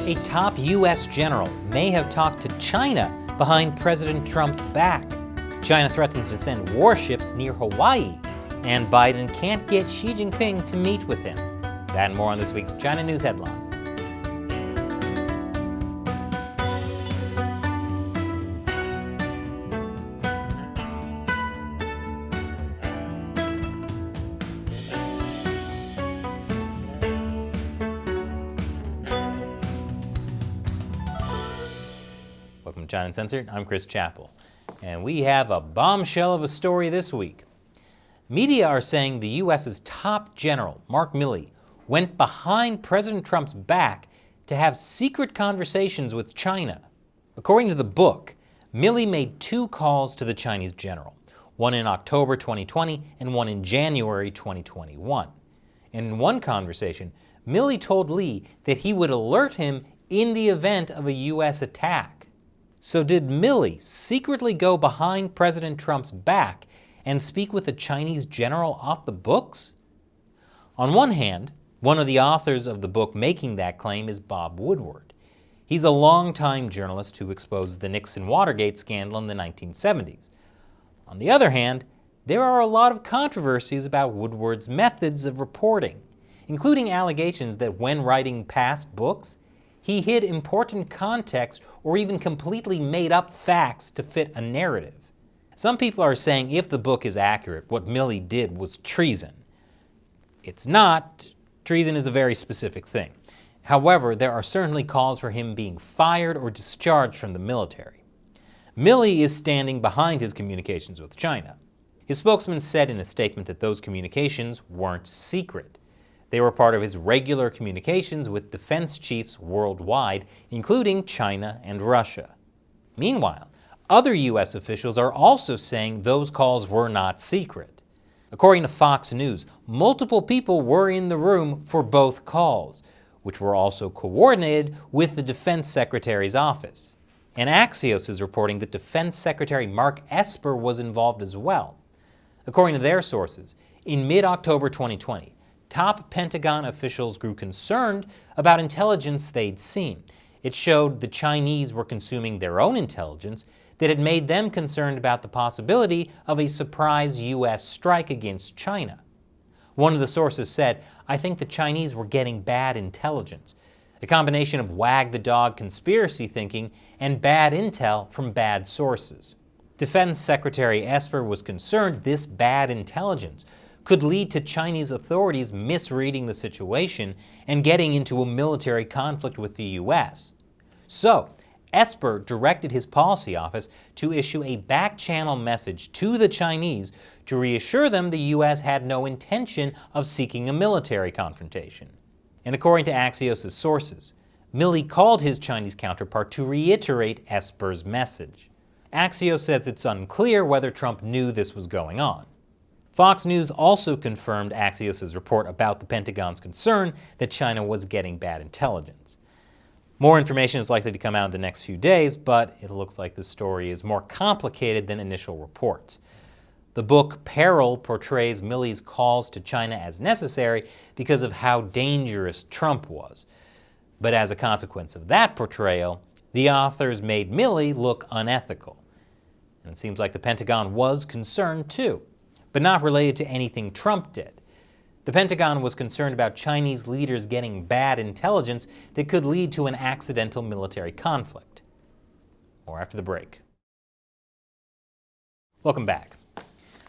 A top U.S. general may have talked to China behind President Trump's back. China threatens to send warships near Hawaii, and Biden can't get Xi Jinping to meet with him. That and more on this week's China News Headline. Welcome to China Uncensored. I'm Chris Chappell, and we have a bombshell of a story this week. Media are saying the U.S.'s top general, Mark Milley, went behind President Trump's back to have secret conversations with China. According to the book, Milley made two calls to the Chinese general, one in October 2020 and one in January 2021. And in one conversation, Milley told Lee that he would alert him in the event of a U.S. attack. So did Milley secretly go behind President Trump's back and speak with a Chinese general off the books? On one hand, one of the authors of the book making that claim is Bob Woodward. He's a longtime journalist who exposed the Nixon-Watergate scandal in the 1970s. On the other hand, there are a lot of controversies about Woodward's methods of reporting, including allegations that when writing past books, he hid important context or even completely made up facts to fit a narrative. Some people are saying if the book is accurate, what Milley did was treason. It's not. Treason is a very specific thing. However, there are certainly calls for him being fired or discharged from the military. Milley is standing behind his communications with China. His spokesman said in a statement that those communications weren't secret. They were part of his regular communications with defense chiefs worldwide, including China and Russia. Meanwhile, other U.S. officials are also saying those calls were not secret. According to Fox News, multiple people were in the room for both calls, which were also coordinated with the Defense Secretary's office. And Axios is reporting that Defense Secretary Mark Esper was involved as well. According to their sources, in mid-October 2020, top Pentagon officials grew concerned about intelligence they'd seen. It showed the Chinese were consuming their own intelligence that had made them concerned about the possibility of a surprise U.S. strike against China. One of the sources said, "I think the Chinese were getting bad intelligence, a combination of wag the dog conspiracy thinking and bad intel from bad sources." Defense Secretary Esper was concerned this bad intelligence could lead to Chinese authorities misreading the situation and getting into a military conflict with the U.S. So, Esper directed his policy office to issue a back-channel message to the Chinese to reassure them the U.S. had no intention of seeking a military confrontation. And according to Axios' sources, Milley called his Chinese counterpart to reiterate Esper's message. Axios says it's unclear whether Trump knew this was going on. Fox News also confirmed Axios' report about the Pentagon's concern that China was getting bad intelligence. More information is likely to come out in the next few days, but it looks like the story is more complicated than initial reports. The book Peril portrays Milley's calls to China as necessary because of how dangerous Trump was. But as a consequence of that portrayal, the authors made Milley look unethical. And it seems like the Pentagon was concerned too, but not related to anything Trump did. The Pentagon was concerned about Chinese leaders getting bad intelligence that could lead to an accidental military conflict. More after the break. Welcome back.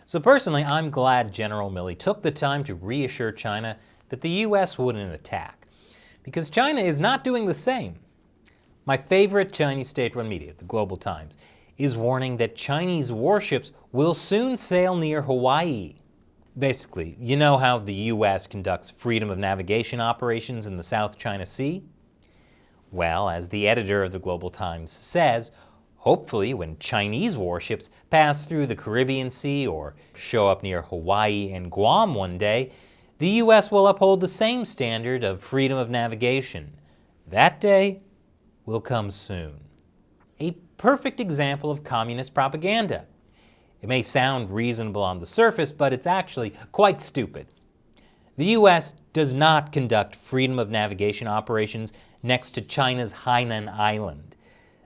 So personally, I'm glad General Milley took the time to reassure China that the U.S. wouldn't attack, because China is not doing the same. My favorite Chinese state-run media, the Global Times, is warning that Chinese warships will soon sail near Hawaii. Basically, you know how the U.S. conducts freedom of navigation operations in the South China Sea? Well, as the editor of the Global Times says, hopefully when Chinese warships pass through the Caribbean Sea or show up near Hawaii and Guam one day, the U.S. will uphold the same standard of freedom of navigation. That day will come soon. A perfect example of communist propaganda. It may sound reasonable on the surface, but it's actually quite stupid. The U.S. does not conduct freedom of navigation operations next to China's Hainan Island.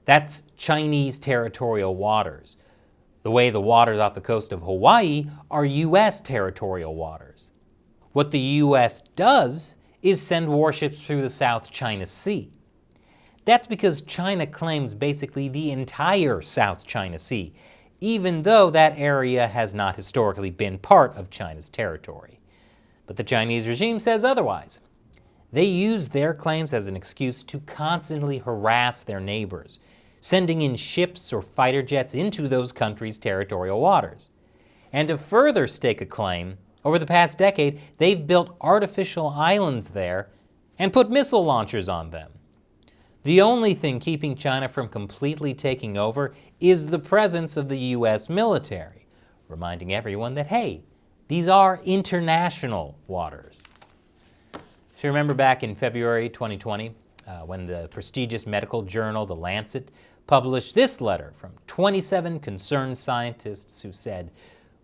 That's Chinese territorial waters, the way the waters off the coast of Hawaii are U.S. territorial waters. What the U.S. does is send warships through the South China Sea. That's because China claims basically the entire South China Sea, even though that area has not historically been part of China's territory. But the Chinese regime says otherwise. They use their claims as an excuse to constantly harass their neighbors, sending in ships or fighter jets into those countries' territorial waters. And to further stake a claim, over the past decade, they've built artificial islands there and put missile launchers on them. The only thing keeping China from completely taking over is the presence of the U.S. military, reminding everyone that, hey, these are international waters. So remember back in February 2020, when the prestigious medical journal The Lancet published this letter from 27 concerned scientists who said,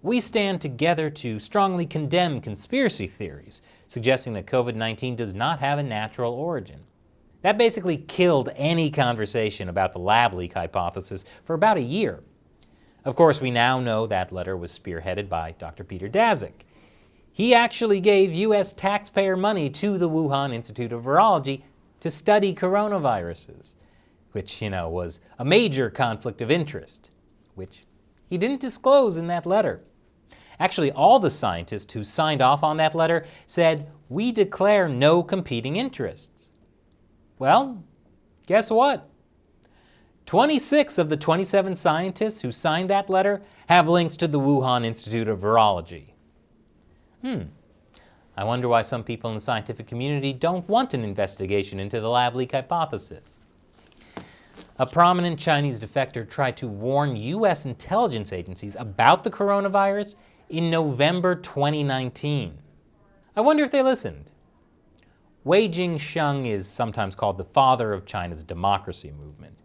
"We stand together to strongly condemn conspiracy theories, suggesting that COVID-19 does not have a natural origin." That basically killed any conversation about the lab leak hypothesis for about a year. Of course, we now know that letter was spearheaded by Dr. Peter Daszak. He actually gave U.S. taxpayer money to the Wuhan Institute of Virology to study coronaviruses, which, was a major conflict of interest, which he didn't disclose in that letter. Actually, all the scientists who signed off on that letter said, "We declare no competing interests." Well, guess what? 26 of the 27 scientists who signed that letter have links to the Wuhan Institute of Virology. I wonder why some people in the scientific community don't want an investigation into the lab leak hypothesis. A prominent Chinese defector tried to warn U.S. intelligence agencies about the coronavirus in November 2019. I wonder if they listened. Wei Jingsheng is sometimes called the father of China's democracy movement.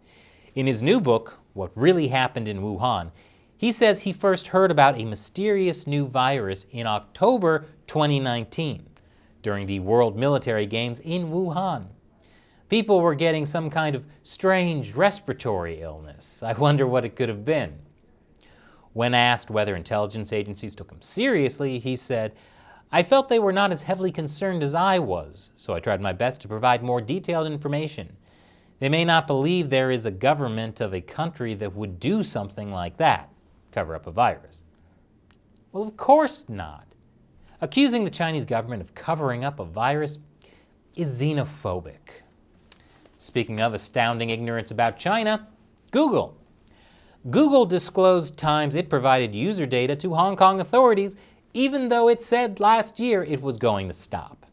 In his new book, What Really Happened in Wuhan, he says he first heard about a mysterious new virus in October 2019 during the World Military Games in Wuhan. People were getting some kind of strange respiratory illness. I wonder what it could have been. When asked whether intelligence agencies took him seriously, he said, "I felt they were not as heavily concerned as I was, so I tried my best to provide more detailed information. They may not believe there is a government of a country that would do something like that, cover up a virus." Well, of course not. Accusing the Chinese government of covering up a virus is xenophobic. Speaking of astounding ignorance about China, Google. Google disclosed times it provided user data to Hong Kong authorities, even though it said last year it was going to stop.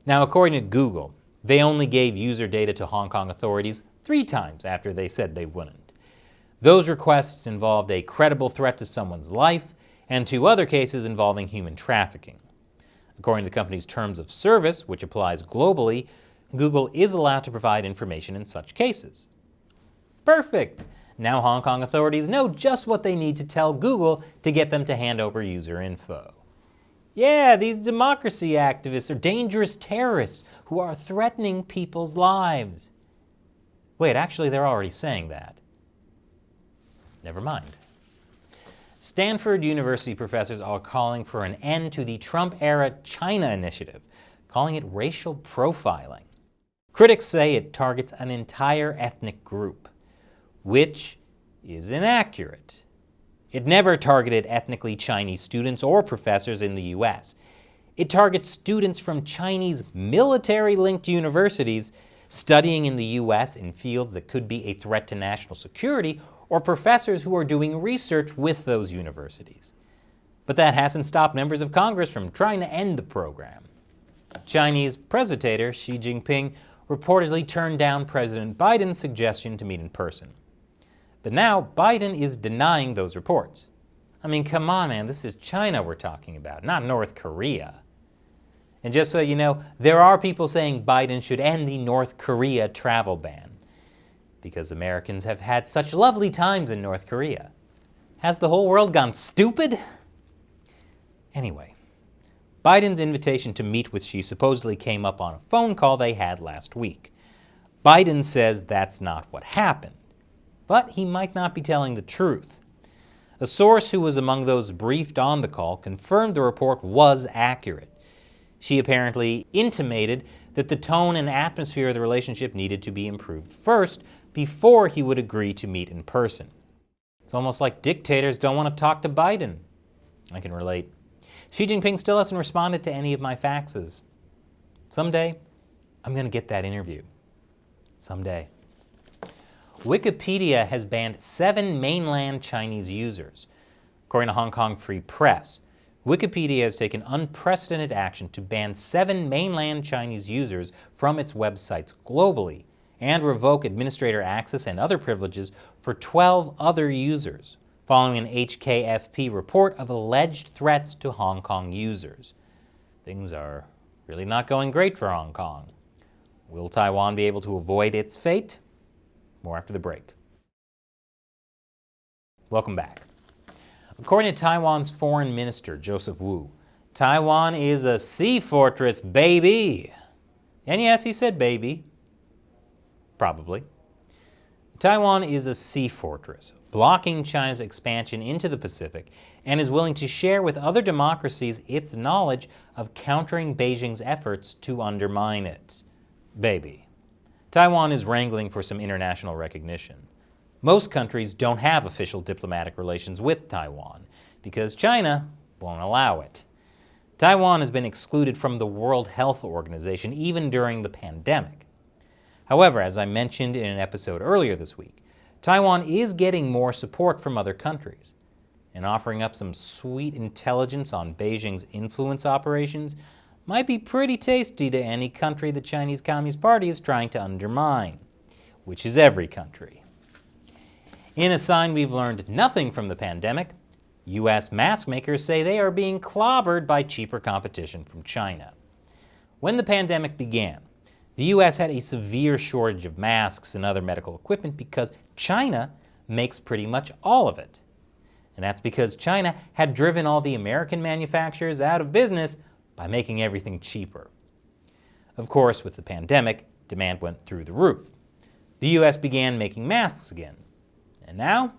Now, according to Google, they only gave user data to Hong Kong authorities 3 times after they said they wouldn't. Those requests involved a credible threat to someone's life and 2 other cases involving human trafficking. According to the company's terms of service, which applies globally, Google is allowed to provide information in such cases. Perfect! Now Hong Kong authorities know just what they need to tell Google to get them to hand over user info. Yeah, these democracy activists are dangerous terrorists who are threatening people's lives. Wait, actually they're already saying that. Never mind. Stanford University professors are calling for an end to the Trump-era China initiative, calling it racial profiling. Critics say it targets an entire ethnic group, which is inaccurate. It never targeted ethnically Chinese students or professors in the U.S. It targets students from Chinese military-linked universities studying in the U.S. in fields that could be a threat to national security, or professors who are doing research with those universities. But that hasn't stopped members of Congress from trying to end the program. Chinese President Xi Jinping reportedly turned down President Biden's suggestion to meet in person. But now Biden is denying those reports. I mean, come on, man, this is China we're talking about, not North Korea. And just so you know, there are people saying Biden should end the North Korea travel ban, because Americans have had such lovely times in North Korea. Has the whole world gone stupid? Anyway, Biden's invitation to meet with Xi supposedly came up on a phone call they had last week. Biden says that's not what happened, but he might not be telling the truth. A source who was among those briefed on the call confirmed the report was accurate. She apparently intimated that the tone and atmosphere of the relationship needed to be improved first before he would agree to meet in person. It's almost like dictators don't want to talk to Biden. I can relate. Xi Jinping still hasn't responded to any of my faxes. Someday, I'm going to get that interview. Someday. Wikipedia has banned 7 mainland Chinese users. According to Hong Kong Free Press, Wikipedia has taken unprecedented action to ban 7 mainland Chinese users from its websites globally and revoke administrator access and other privileges for 12 other users, following an HKFP report of alleged threats to Hong Kong users. Things are really not going great for Hong Kong. Will Taiwan be able to avoid its fate? More after the break. Welcome back. According to Taiwan's Foreign Minister, Joseph Wu, Taiwan is a sea fortress, baby. And yes, he said baby. Probably. Taiwan is a sea fortress, blocking China's expansion into the Pacific, and is willing to share with other democracies its knowledge of countering Beijing's efforts to undermine it. Baby. Taiwan is wrangling for some international recognition. Most countries don't have official diplomatic relations with Taiwan because China won't allow it. Taiwan has been excluded from the World Health Organization even during the pandemic. However, as I mentioned in an episode earlier this week, Taiwan is getting more support from other countries, and offering up some sweet intelligence on Beijing's influence operations might be pretty tasty to any country the Chinese Communist Party is trying to undermine, which is every country. In a sign we've learned nothing from the pandemic, U.S. mask makers say they are being clobbered by cheaper competition from China. When the pandemic began, the U.S. had a severe shortage of masks and other medical equipment because China makes pretty much all of it. And that's because China had driven all the American manufacturers out of business by making everything cheaper. Of course, with the pandemic, demand went through the roof. The U.S. began making masks again. And now,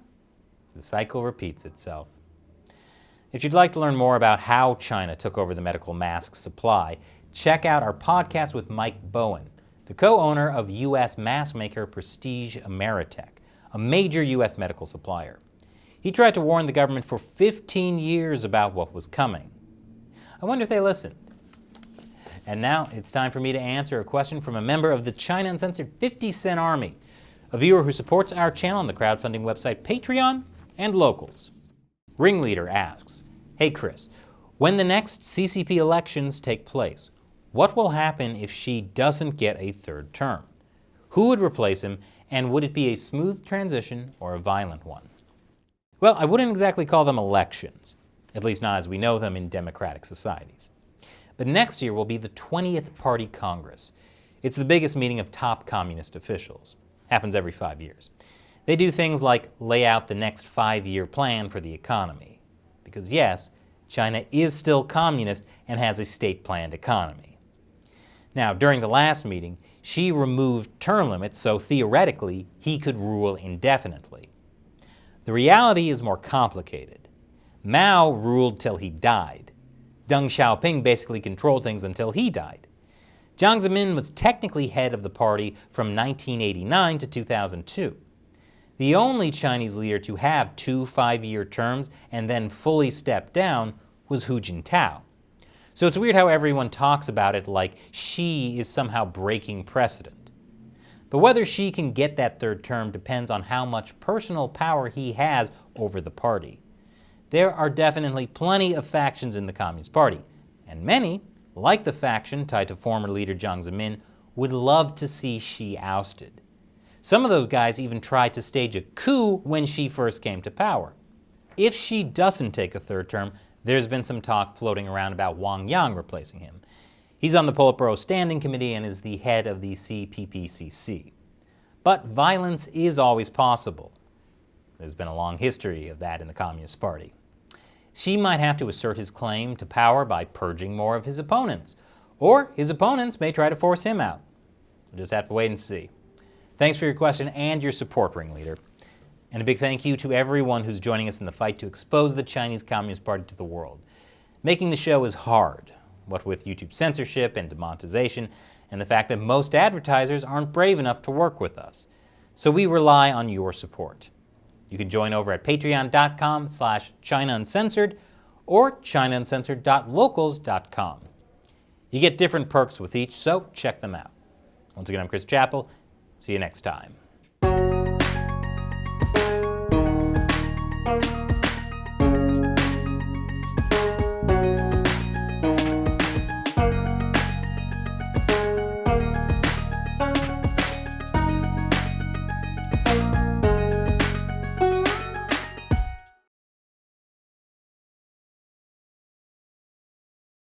the cycle repeats itself. If you'd like to learn more about how China took over the medical mask supply, check out our podcast with Mike Bowen, the co-owner of U.S. mask maker Prestige Ameritech, a major U.S. medical supplier. He tried to warn the government for 15 years about what was coming. I wonder if they listened. And now it's time for me to answer a question from a member of the China Uncensored 50 Cent Army, a viewer who supports our channel on the crowdfunding website Patreon and Locals. Ringleader asks, "Hey Chris, when the next CCP elections take place, what will happen if Xi doesn't get a third term? Who would replace him, and would it be a smooth transition or a violent one?" Well, I wouldn't exactly call them elections, at least not as we know them in democratic societies. But next year will be the 20th Party Congress. It's the biggest meeting of top communist officials. Happens every 5 years. They do things like lay out the next 5-year plan for the economy. Because yes, China is still communist and has a state-planned economy. Now, during the last meeting, Xi removed term limits, so theoretically, he could rule indefinitely. The reality is more complicated. Mao ruled till he died. Deng Xiaoping basically controlled things until he died. Jiang Zemin was technically head of the party from 1989 to 2002. The only Chinese leader to have 2 5-year terms and then fully step down was Hu Jintao. So it's weird how everyone talks about it like Xi is somehow breaking precedent. But whether Xi can get that third term depends on how much personal power he has over the party. There are definitely plenty of factions in the Communist Party, and many, like the faction tied to former leader Jiang Zemin, would love to see Xi ousted. Some of those guys even tried to stage a coup when Xi first came to power. If Xi doesn't take a third term, there's been some talk floating around about Wang Yang replacing him. He's on the Politburo Standing Committee and is the head of the CPPCC. But violence is always possible. There's been a long history of that in the Communist Party. Xi might have to assert his claim to power by purging more of his opponents, or his opponents may try to force him out. We'll just have to wait and see. Thanks for your question and your support, Ringleader. And a big thank you to everyone who's joining us in the fight to expose the Chinese Communist Party to the world. Making the show is hard, what with YouTube censorship and demonetization, and the fact that most advertisers aren't brave enough to work with us. So we rely on your support. You can join over at patreon.com/China Uncensored or ChinaUncensored.locals.com. You get different perks with each, so check them out. Once again, I'm Chris Chappell. See you next time.